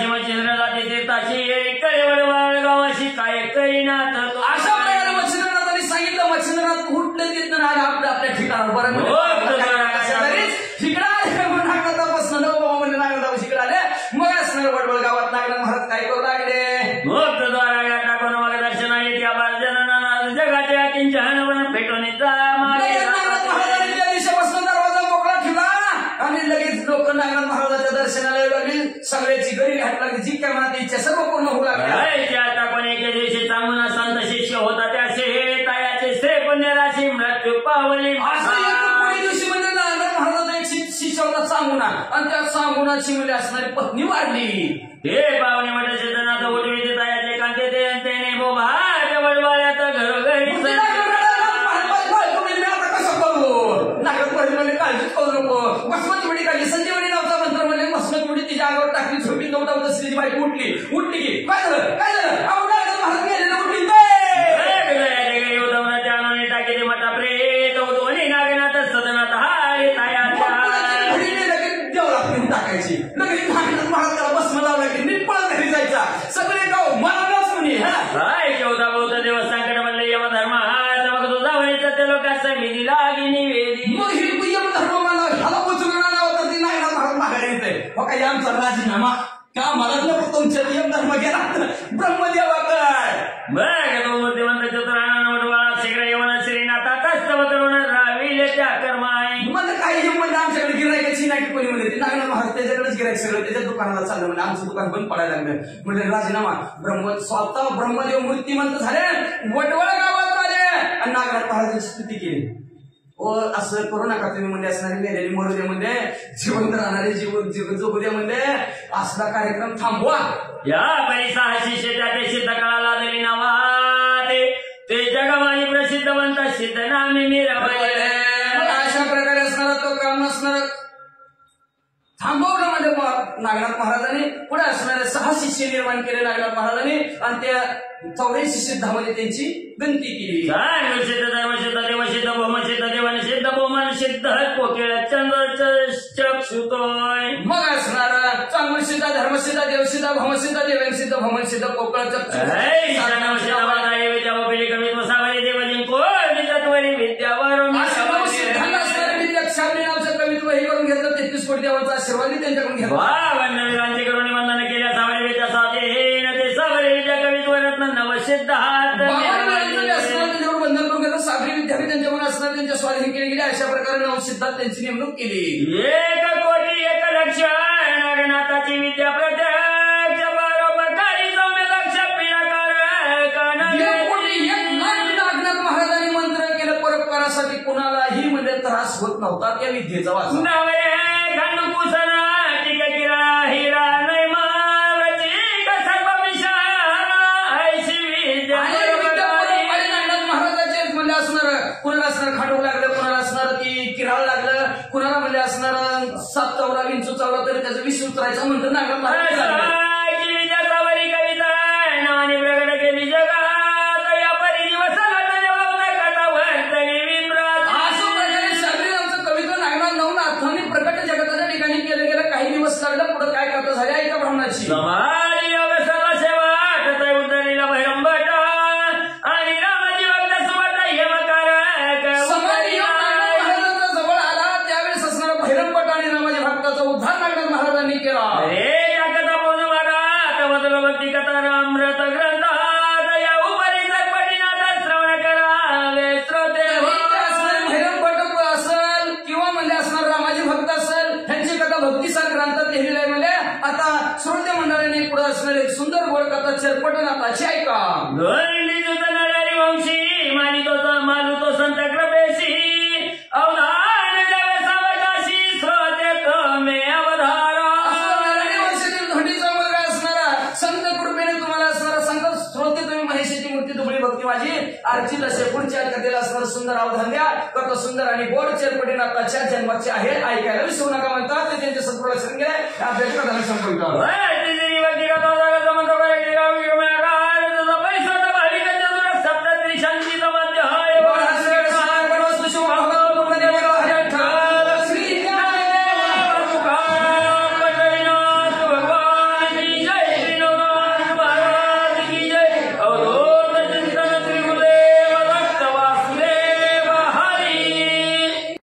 मच्छिंद्र जाते तीर्थाची कळवळ गावाशी काय करीना अशा प्रकारे मच्छिंद्रनाथांनी सांगितलं. मच्छिंद्रनाथ कुठले देत नाही आपल्या आपल्या ठिकाणावर बरं नागनाथापासून नवबाबा म्हणजे नागनाथापाशी इकडे आले. मग असणार वडवळ गावात नागनाथ महाराज काय करू लागले, टाकून मला दर्शना येत्या बालजन जगाच्या किंचन वन पेटून दिवसापासून दरवाजा मोकळा ठेवला आणि लगेच लोक नागनाथ महाराजाच्या दर्शनाला येऊ लागली. सगळ्याची गरी घाट लागली, जी काय मनात इच्छा सर्व पूर्ण होऊ लागली. टाकून एके दिवशी चांगला संत शिष्य होता त्याचे तायाचे श्रे पुण्यराशी मृत्यू पावली. दिवशी म्हणजे नागनाथ महाराजाचा एक शिष्य होता चांगुणा, आणि त्या चांगुणाची म्हणजे असणारी पत्नी वाढली. हे पावणे मोठे सिद्धनाथ उठविते तायाचे कांते त्याने बोभाच्या वडवाळ्यात घरोघरी नागनाथ काळजीच करू नको. भस्मती वडी काढली, संजीवनी नावचा मंत्र म्हणजे भस्मती वडी तिच्या अंगावर टाकली, झोपी नव्हता स्त्रीची बाई उठली की काय झालं काय झालं महाराज गेलेलं उठली टाकी मटा प्रेत दोन्ही नागनाथ सदनात हाय तायाच्या देवळात टाकायची. लगेच नागनाथ महाराजाला भस्म लावला की निष्फळ घरी जायचा. सगळे गाव मनालाच म्हणे हाय चौदा बौद्ध देवस्थानकडे म्हणले यमधर्म ते लोकांचा विधी लागी निवेदी. मग ही यमधर्म मला ह्याला उचलून आला होता ती नागनाथ महाराज माघारी येते. हो काय आमचा राजीनामा का मला नको तुमच्या यमधर्म गेला ब्रह्मदेवाकर बघ तो मूर्तिमंत चतुराणा शीघ्र येऊन श्रीनाथा तस्तव करून राविले त्या कर्माय. म्हणजे काही म्हणजे आमच्याकडे गिरायकाची नाही कोणी म्हणजे नागनाथ महाराज त्याच्याकडेच गिरायक सगळं त्याच्या दुकानाला चाललं म्हणजे आमचं दुकान बंद पडायला लागलं म्हणजे राजीनामा. स्वतः ब्रह्मदेव मूर्तिमंत झाले, वडवळ गावात आले आणि नागनाथ महाराजांची स्तुती केली. असं करू नका तुम्ही म्हणजे असणारे मेलेली मरू दे म्हणजे जिवंत राहणारे जीवन जगू द्या म्हणजे असला कार्यक्रम थांबवा. या परिसहा शिष्य त्या सिद्ध काळाला दिली नावा ते जगमानी प्रसिद्ध बनता सिद्ध नामी मीरा. अशा प्रकारे असणारा तो काम नसणार थांबवलं म्हणजे नागनाथ महाराजांनी पुढे असणारे 6 शिष्य निर्माण केले नागनाथ महाराजांनी आणि त्या 84 सिद्धामध्ये त्यांची गणती केली. सिद्ध धर्मसिद्ध देवसिद्ध भौमसिद्ध देवानसिद्ध भौमानसिद्ध कोकिळ चंद्र चक्षुतोय. मग असणारा चांगुलसिद्ध धर्मसिद्ध देवसिद्ध भौमसिद्ध देवानसिद्ध भौमसिद्ध कोकळ कवित्व हे करून घेतलं. 33 कोटी देवांचा आशीर्वाद त्यांच्याकडून घेतला. करून वंदन केल्या सावरी विद्या साधे ते सावरी विद्या कवित्व रत्न नवसिद्ध हात अशा प्रकारे नवसिद्धात त्यांची नेमणूक केली. 1 कोटी 1 लक्ष नागनाथाची विद्या प्रत्यक्ष परोपकारी सौम्य लक्ष पिढाकार 1 कोटी 1 लाख नागनाथ महाराजांनी मंत्र केलं परोपकारासाठी. कुणालाही म्हणजे त्रास होत नव्हता त्या विद्येचा वाचा. नवरे खंडकुसना टिका किरा हिरा नाही मावची सर्व विशाल ऐशी विद्या परोपकारी नागनाथ महाराजाचे म्हणजे असणार. कुणाला असणार खाडू लागलं, कुणाला असणार की किराळ लागलं, कुणाला म्हणजे असणार 7 चौरा विंचू चावला तरी त्याचं विष उतरायचं म्हणतं नागनाथ महाराज. विद्या सावरी कविता नावाने प्रगट केली जगात या परी दिवसाला कथा वर्तनी विम्रात. असं प्रकारे शास्त्रीयांचं कविता नागनाथ नवनाथांनी प्रकट जगताच्या ठिकाणी केलं गेलं. काही दिवस लागलं, पुढे काय करता झाले ऐका ब्राह्मणाची. समारी अवसर सेवा तथा उद्धरणीला भैरंबट आणि रामाची भक्त सुबट हेमकार समाधी योग नागनाथ महाराजांचा जवळ आला त्यावेळेस असणारा भैरंपट आणि रामाजी भक्ताचा उद्धार नागनाथ महाराजांनी केला. रे या कथा पूर्ण भागात मधुर भक्ती कथा अमृत ग्रंथात या उपरी सरपटीनाथ श्रवण करावे श्रोते हो. भैरंपट असेल किंवा म्हणजे असणार रामाजी भक्त असेल ह्यांची कथा भक्तीसार ग्रंथात लिहिलेली आहे. म्हणजे आता श्रोते मंडळाने पुढे असणारी एक सुंदर गोड कथा चरपटनाथाची ऐका. धोरणी जुतणारी वंशी मानितो मालुतो संत कृपेशी अवधान द्यावे सावकाशी श्रोते तमे अवधारा. धोंडीचा मुलगा असणारा संत कृपेने तुम्हाला असणारा संत श्रोते तुम्ही महेशाची मूर्ती दुबळी भक्ती माझी अर्चित असे पुढच्या कथेला असणारं सुंदर अवधान द्या. कथा सुंदर आणि गोड चरपटीनाथाच्या जन्माचे आहे ऐकायला विसरू नका म्हणतात. ते त्यांच्या संपूर्ण लक्षात गेले. अभ्यास कथाला संपवितात.